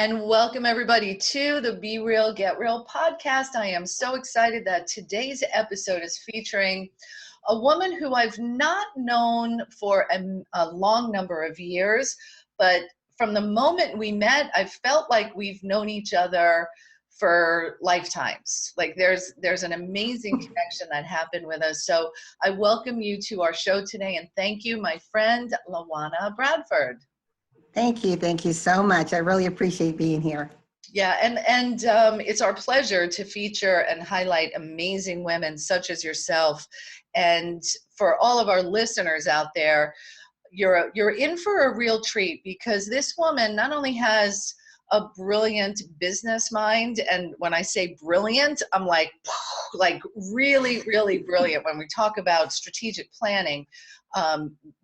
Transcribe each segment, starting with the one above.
And welcome everybody to the Be Real, Get Real podcast. I am so excited that today's episode is featuring a woman who I've not known for a long number of years, but from the moment we met, I felt like we've known each other for lifetimes. Like there's an amazing connection that happened with us. So I welcome you to our show today, and thank you, my friend LaWanna Bradford. Thank you. Thank you so much. I really appreciate being here. Yeah, and it's our pleasure to feature and highlight amazing women such as yourself. And for all of our listeners out there, you're in for a real treat, because this woman not only has a brilliant business mind, and when I say brilliant, I'm like really, really brilliant when we talk about strategic planning,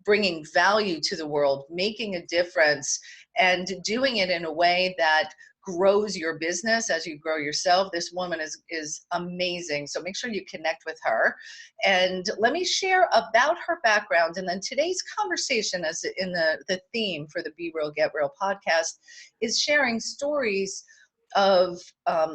bringing value to the world, making a difference, and doing it in a way that grows your business as you grow yourself. This woman is amazing. So make sure you connect with her. And let me share about her background. And then today's conversation, as in the theme for the Be Real, Get Real podcast, is sharing stories of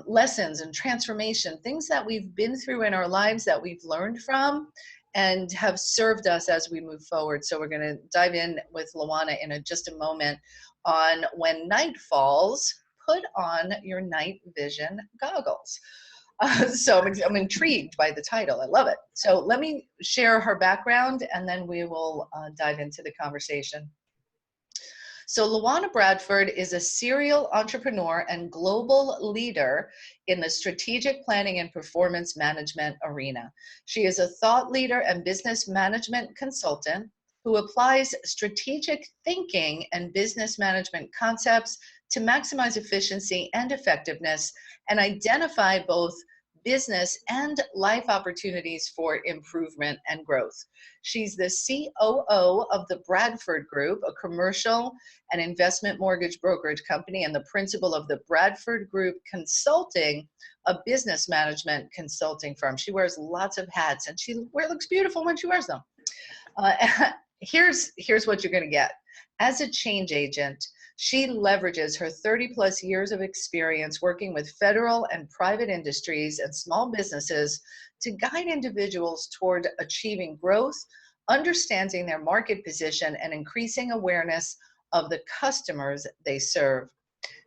lessons and transformation, things that we've been through in our lives that we've learned from and have served us as we move forward. So we're going to dive in with LaWanna in just a moment on when night falls, put on your night vision goggles. So I'm intrigued by the title. I love it. So let me share her background, and then we will dive into the conversation. So LaWanna Bradford is a serial entrepreneur and global leader in the strategic planning and performance management arena. She is a thought leader and business management consultant who applies strategic thinking and business management concepts to maximize efficiency and effectiveness and identify both business and life opportunities for improvement and growth. She's the COO of the Bradford Group, a commercial and investment mortgage brokerage company, and the principal of the Bradford Group Consulting, a business management consulting firm. She wears lots of hats, and she looks beautiful when she wears them. Here's what you're going to get. As a change agent, she leverages her 30 plus years of experience working with federal and private industries and small businesses to guide individuals toward achieving growth, understanding their market position, and increasing awareness of the customers they serve.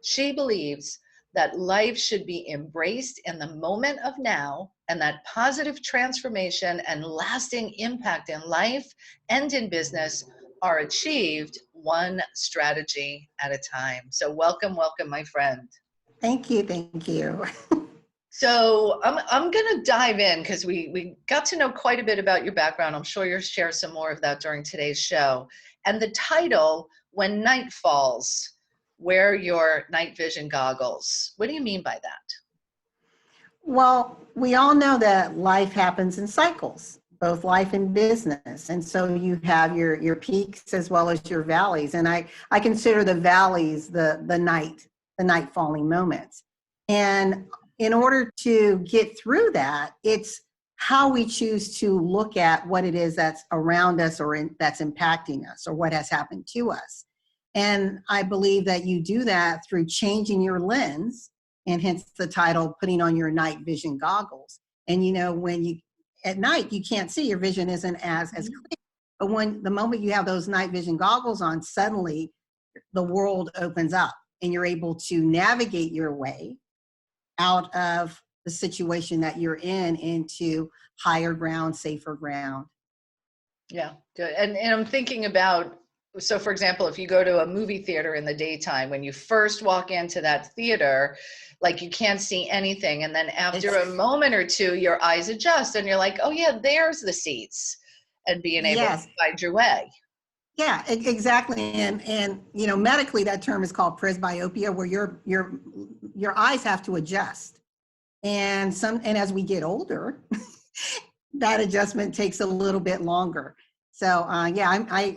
She believes that life should be embraced in the moment of now, and that positive transformation and lasting impact in life and in business are achieved one strategy at a time. So welcome, my friend. Thank you. Thank you. So I'm going to dive in, because we got to know quite a bit about your background. I'm sure you'll share some more of that during today's show. And the title, When Night Falls, Wear Your Night Vision Goggles. What do you mean by that? Well, we all know that life happens in cycles, both life and business. And so you have your peaks as well as your valleys. And I consider the valleys the night falling moments. And in order to get through that, it's how we choose to look at what it is that's around us or that's impacting us or what has happened to us. And I believe that you do that through changing your lens, and hence the title, putting on your night vision goggles. And when at night, you can't see, your vision isn't as clear. But when the moment you have those night vision goggles on, suddenly the world opens up and you're able to navigate your way out of the situation that you're in into higher ground, safer ground. Yeah, good. And I'm thinking about, so for example, if you go to a movie theater in the daytime, when you first walk into that theater, like you can't see anything. And then after a moment or two, your eyes adjust and you're like, oh yeah, there's the seats, and being able to find your way. Yeah, exactly. And medically that term is called presbyopia, where your eyes have to adjust. And as we get older, that adjustment takes a little bit longer. So I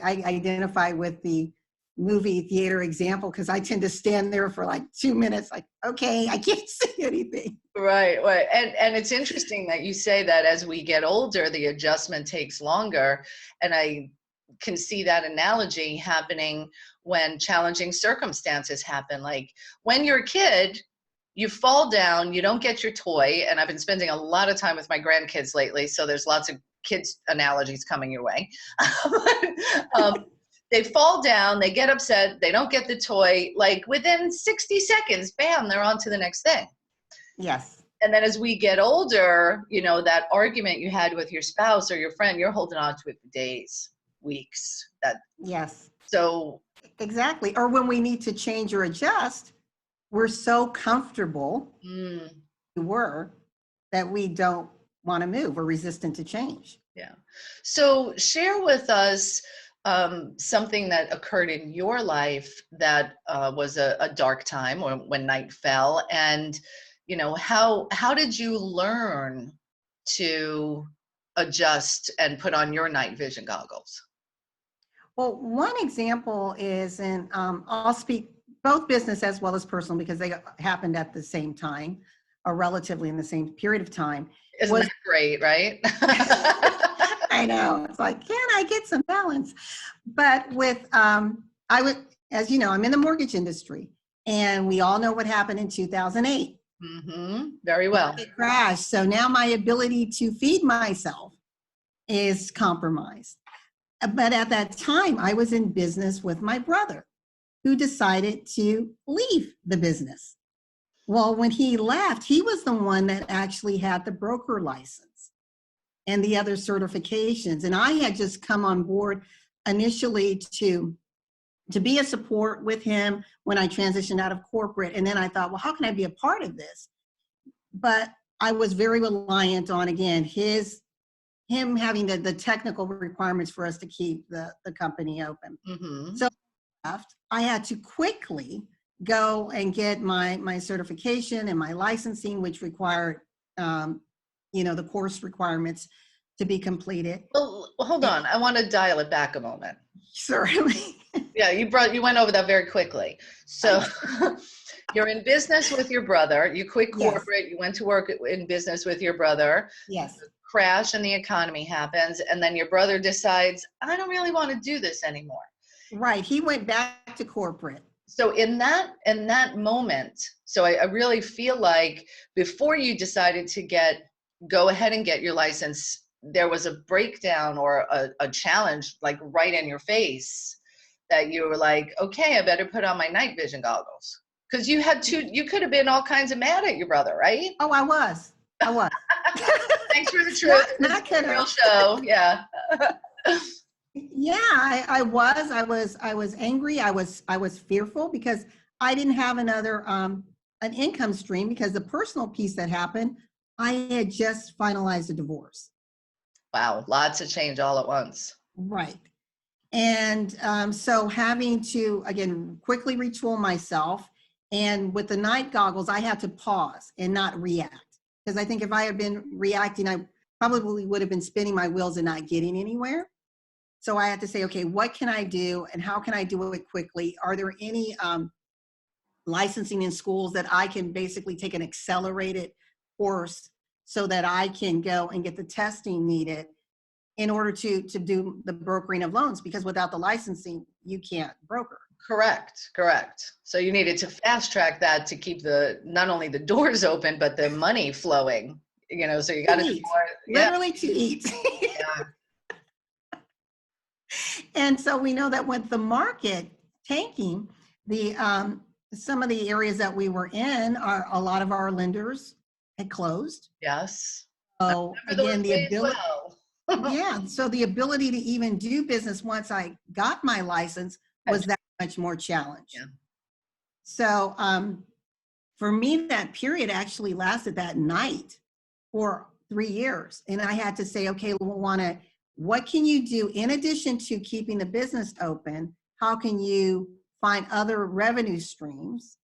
identify with the movie theater example, because I tend to stand there for like 2 minutes, like, okay, I can't see anything. Right. And it's interesting that you say that as we get older, the adjustment takes longer. And I can see that analogy happening when challenging circumstances happen. Like when you're a kid, you fall down, you don't get your toy. And I've been spending a lot of time with my grandkids lately, so there's lots of kids analogies coming your way. They fall down, they get upset, they don't get the toy. Like within 60 seconds, bam, they're on to the next thing. Yes. And then as we get older, you know, that argument you had with your spouse or your friend, you're holding on to it for days, weeks. Yes. So exactly. Or when we need to change or adjust, we're so comfortable that we don't want to move or resistant to change. Yeah. So share with us something that occurred in your life that was a dark time when night fell, and you know, how did you learn to adjust and put on your night vision goggles? Well, one example is, and I'll speak both business as well as personal because they happened at the same time, or relatively in the same period of time. Isn't that great, right? I know. It's like, can I get some balance? But with, I would, as you know, I'm in the mortgage industry, and we all know what happened in 2008. Very well. It crashed. So now my ability to feed myself is compromised. But at that time, I was in business with my brother, who decided to leave the business. Well, when he left, he was the one that actually had the broker license and the other certifications. And I had just come on board initially to be a support with him when I transitioned out of corporate. And then I thought, well, how can I be a part of this? But I was very reliant on, again, him having the technical requirements for us to keep the company open. So I had to quickly go and get my certification and my licensing, which required, the course requirements to be completed. Well, hold on. I want to dial it back a moment. Certainly. Yeah, you went over that very quickly. So you're in business with your brother. You quit corporate. Yes. You went to work in business with your brother. Yes. Crash and the economy happens, and then your brother decides, I don't really want to do this anymore. Right. He went back to corporate. So in that moment, so I really feel like before you decided to go ahead and get your license, there was a breakdown or a challenge like right in your face that you were like, okay, I better put on my night vision goggles. Because you could have been all kinds of mad at your brother, right? Oh, I was. Thanks for the truth. Not kidding. Real show. Yeah. Yeah, I was angry. I was fearful because I didn't have another an income stream, because the personal piece that happened, I had just finalized a divorce. Wow, lots of change all at once. Right. And so having to, again, quickly retool myself, and with the night goggles, I had to pause and not react. Because I think if I had been reacting, I probably would have been spinning my wheels and not getting anywhere. So I had to say, okay, what can I do and how can I do it quickly? Are there any licensing in schools that I can basically take an accelerated course so that I can go and get the testing needed in order to do the brokering of loans? Because without the licensing, you can't broker. Correct. So you needed to fast track that to keep not only the doors open, but the money flowing, so you got to do more. Literally to eat. Yeah. And so we know that with the market tanking, some of the areas that we were in, a lot of our lenders had closed. Yes. So again, the ability, so the ability to even do business once I got my license was that much more challenged. Yeah. So for me, that period actually lasted that night for 3 years. And I had to say, okay, LaWanna, what can you do in addition to keeping the business open? How can you find other revenue streams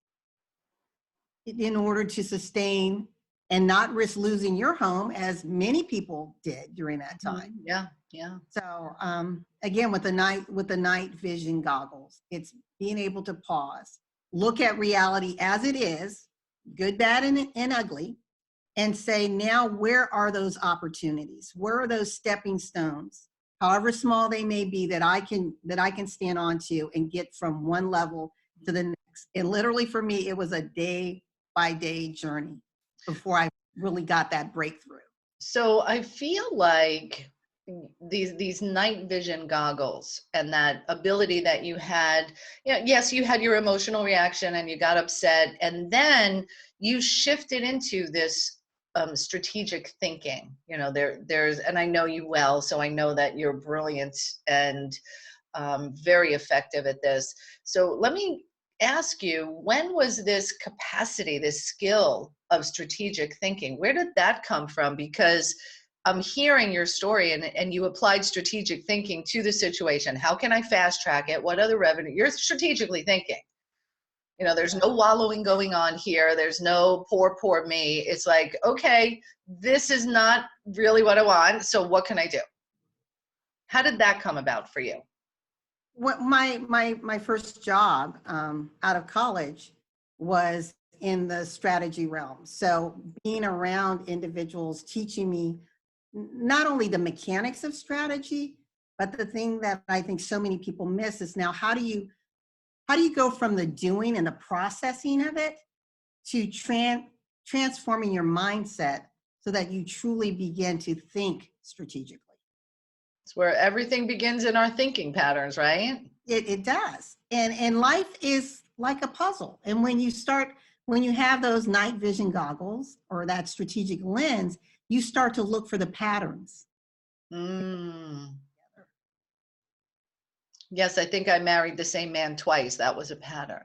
in order to sustain and not risk losing your home, as many people did during that time? Yeah. So again, with the night vision goggles, it's being able to pause, look at reality as it is, good, bad, and ugly, and say, now where are those opportunities? Where are those stepping stones? however small they may be, that I can stand on to and get from one level to the next. And literally for me, it was a day by day journey before I really got that breakthrough. So I feel like these night vision goggles and that ability that you had, yes, you had your emotional reaction and you got upset, and then you shifted into this strategic thinking. There's, and I know you well, so I know that you're brilliant and very effective at this. So let me ask you, when was this capacity, this skill of strategic thinking, where did that come from? Because I'm hearing your story, and you applied strategic thinking to the situation. How can I fast track it? What other revenue? You're strategically thinking. There's no wallowing going on here. There's no poor me. It's like, okay, this is not really what I want. So what can I do? How did that come about for you? What my first job out of college was in the strategy realm. So being around individuals teaching me not only the mechanics of strategy, but the thing that I think so many people miss is, now how do you go from the doing and the processing of it to transforming your mindset so that you truly begin to think strategically. It's where everything begins in our thinking patterns, right? It does. And life is like a puzzle. And when you have those night vision goggles or that strategic lens, you start to look for the patterns. Yes, I think I married the same man twice. That was a pattern.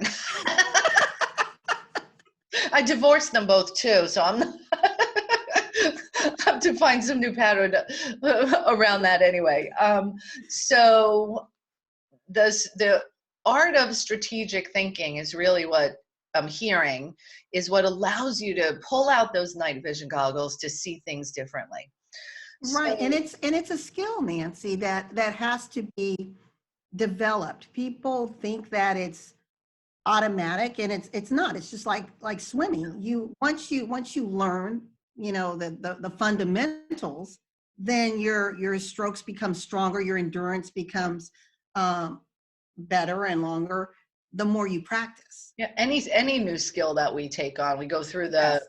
I divorced them both too, so I'm not I have to find some new pattern around that anyway. So the art of strategic thinking is really what I'm hearing is what allows you to pull out those night vision goggles to see things differently. Right, and it's a skill, Nancy, that has to be developed. People think that it's automatic, and it's not. It's just like swimming. Once you learn, the fundamentals, then your strokes become stronger, your endurance becomes better and longer the more you practice. Yeah, any new skill that we take on, we go through the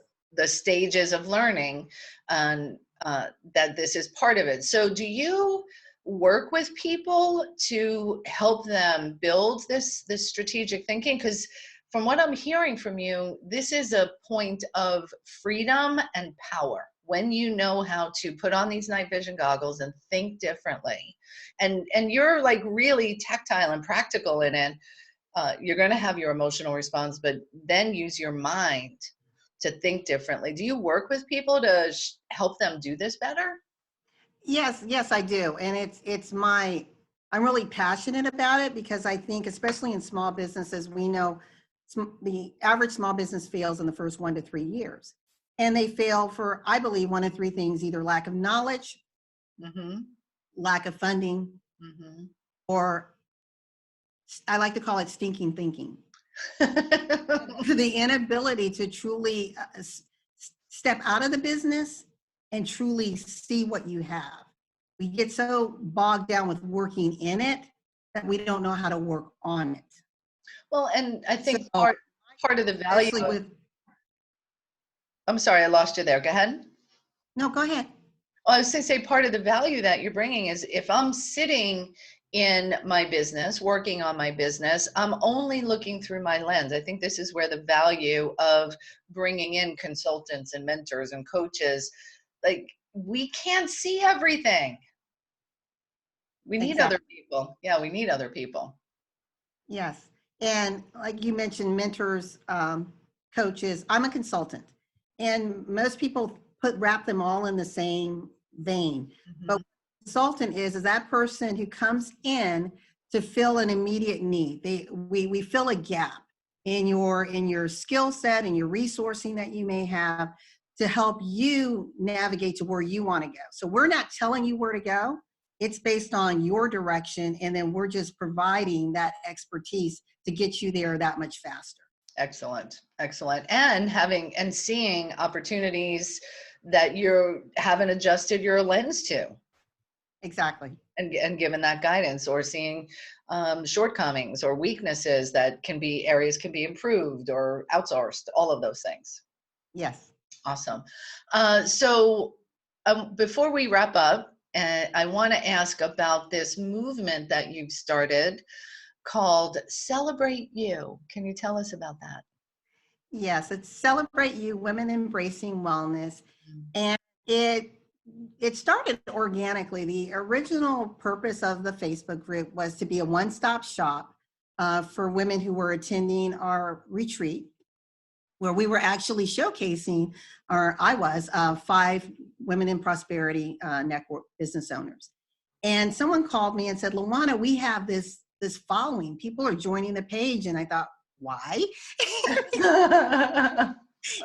stages of learning, and that this is part of it. So do you work with people to help them build this strategic thinking? Because from what I'm hearing from you, this is a point of freedom and power when you know how to put on these night vision goggles and think differently. And you're like really tactile and practical in it. You're going to have your emotional response, but then use your mind to think differently. Do you work with people to help them do this better? Yes, I do. And I'm really passionate about it, because I think, especially in small businesses, we know the average small business fails in the first 1 to 3 years. And they fail for, I believe, one of three things: either lack of knowledge, lack of funding, or I like to call it stinking thinking. The inability to truly step out of the business and truly see what you have. We get so bogged down with working in it that we don't know how to work on it. Well, and I think So, part of the value I'm sorry, I lost you there. Go ahead. No, go ahead. Well, I was going to say, part of the value that you're bringing is, if I'm sitting in my business, working on my business, I'm only looking through my lens. I think this is where the value of bringing in consultants and mentors and coaches, like, we can't see everything. We need other people. Yeah, we need other people. Yes. And like you mentioned, mentors, coaches, I'm a consultant. And most people wrap them all in the same vein. But what a consultant is that person who comes in to fill an immediate need. We fill a gap in your skill set and your resourcing that you may have to help you navigate to where you want to go. So we're not telling you where to go. It's based on your direction, and then we're just providing that expertise to get you there that much faster. Excellent. And seeing opportunities that you haven't adjusted your lens to. Exactly. and given that guidance, or seeing shortcomings or weaknesses that areas can be improved or outsourced, all of those things. Yes. Awesome. So before we wrap up, I want to ask about this movement that you've started called Celebrate You. Can you tell us about that? Yes, it's Celebrate You, Women Embracing Wellness. And it started organically. The original purpose of the Facebook group was to be a one-stop shop for women who were attending our retreat, where we were actually showcasing, or I was, 5 women in prosperity network business owners. And someone called me and said, LaWanna, we have this following. People are joining the page. And I thought, why?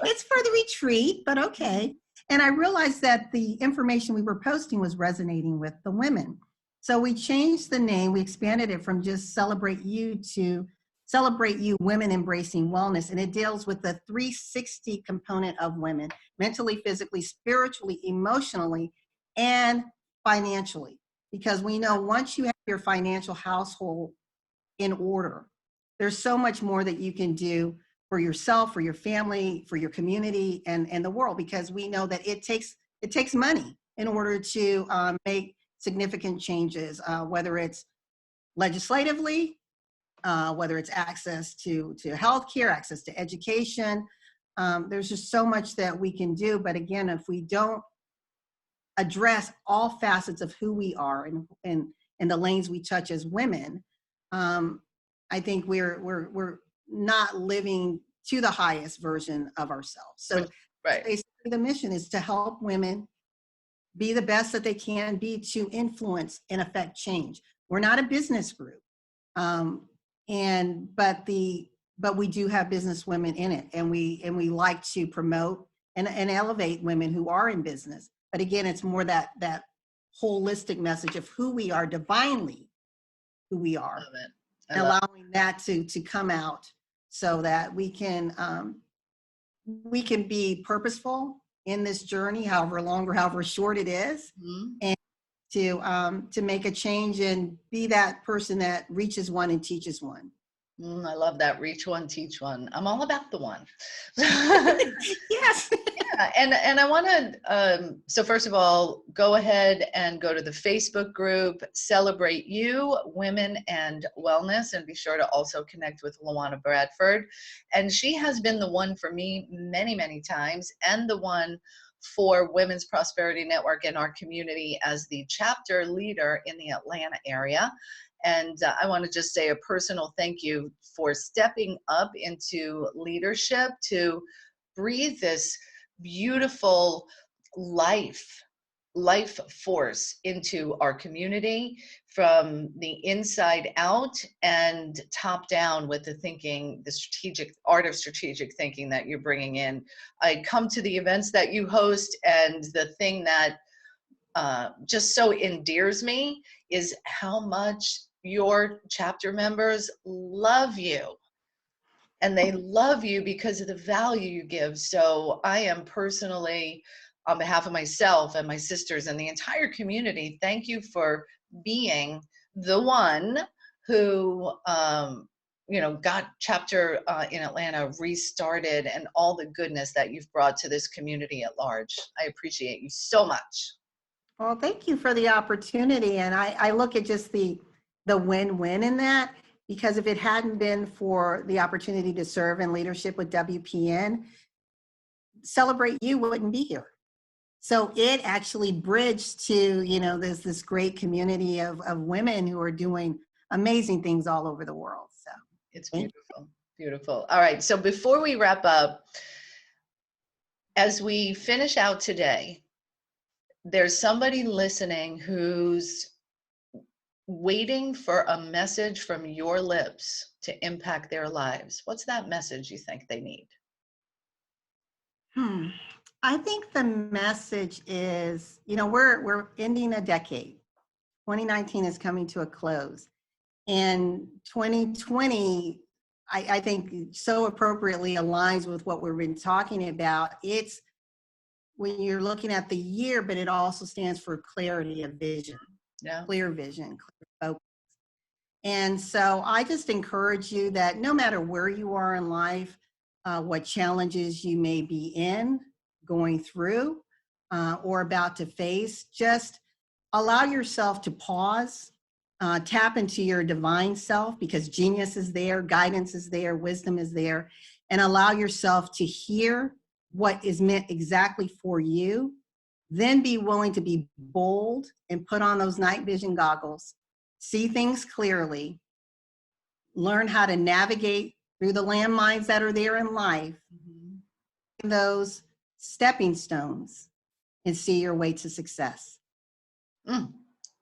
It's for the retreat, but okay. And I realized that the information we were posting was resonating with the women. So we changed the name. We expanded it from just Celebrate You to Celebrate You, Women Embracing Wellness. And it deals with the 360 component of women, mentally, physically, spiritually, emotionally, and financially. Because we know once you have your financial household in order, there's so much more that you can do for yourself, for your family, for your community, and the world, because we know that it takes money in order to make significant changes, whether it's legislatively, whether it's access to healthcare, access to education. There's just so much that we can do. But again, if we don't address all facets of who we are and the lanes we touch as women, I think we're not living to the highest version of ourselves. So right. basically the mission is to help women be the best that they can be to influence and affect change. We're not a business group. But we do have business women in it, and we like to promote and elevate women who are in business. But again, it's more that holistic message of who we are divinely, who we are, and allowing that to come out so that we can be purposeful in this journey, however long or however short it is, and to make a change and be that person that reaches one and teaches one. I love that. Reach one, teach one. I'm all about the one. Yes. Yeah, and I want to, so first of all, go ahead and go to the Facebook group, Celebrate You, Women and Wellness, and be sure to also connect with LaWanna Bradford. And she has been the one for me many, many times, and the one for Women's Prosperity Network in our community as the chapter leader in the Atlanta area. And I want to just say a personal thank you for stepping up into leadership to breathe this beautiful life force into our community from the inside out and top down with the thinking, the strategic art of strategic thinking that you're bringing in. I come to the events that you host, and the thing that just so endears me is how much your chapter members love you. And they love you because of the value you give. So I am personally, on behalf of myself and my sisters and the entire community, thank you for being the one who, got chapter in Atlanta restarted, and all the goodness that you've brought to this community at large. I appreciate you so much. Well, thank you for the opportunity. And I look at just the win-win in that, because if it hadn't been for the opportunity to serve in leadership with WPN, Celebrate You wouldn't be here. So it actually bridged to, there's this great community of women who are doing amazing things all over the world. So it's beautiful, beautiful. All right. So before we wrap up, as we finish out today, there's somebody listening who's waiting for a message from your lips to impact their lives. What's that message you think they need? I think the message is, we're ending a decade. 2019 is coming to a close. And 2020, I think so appropriately aligns with what we've been talking about. It's when you're looking at the year, but it also stands for clarity of vision. Yeah. clear vision, clear focus. And so I just encourage you that no matter where you are in life, what challenges you may be in, going through, or about to face, just allow yourself to pause, tap into your divine self, because genius is there, guidance is there, wisdom is there, and allow yourself to hear what is meant exactly for you. Then be willing to be bold and put on those night vision goggles, see things clearly, learn how to navigate through the landmines that are there in life, those stepping stones, and see your way to success.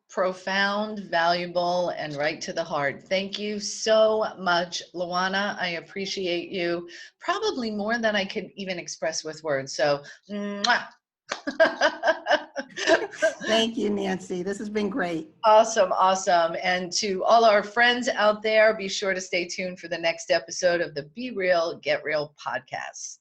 Profound, valuable, and right to the heart. Thank you so much, LaWanna. I appreciate you probably more than I could even express with words. So, mwah. Thank you, Nancy. This has been great. Awesome, awesome. And to all our friends out there, be sure to stay tuned for the next episode of the Be Real, Get Real podcast.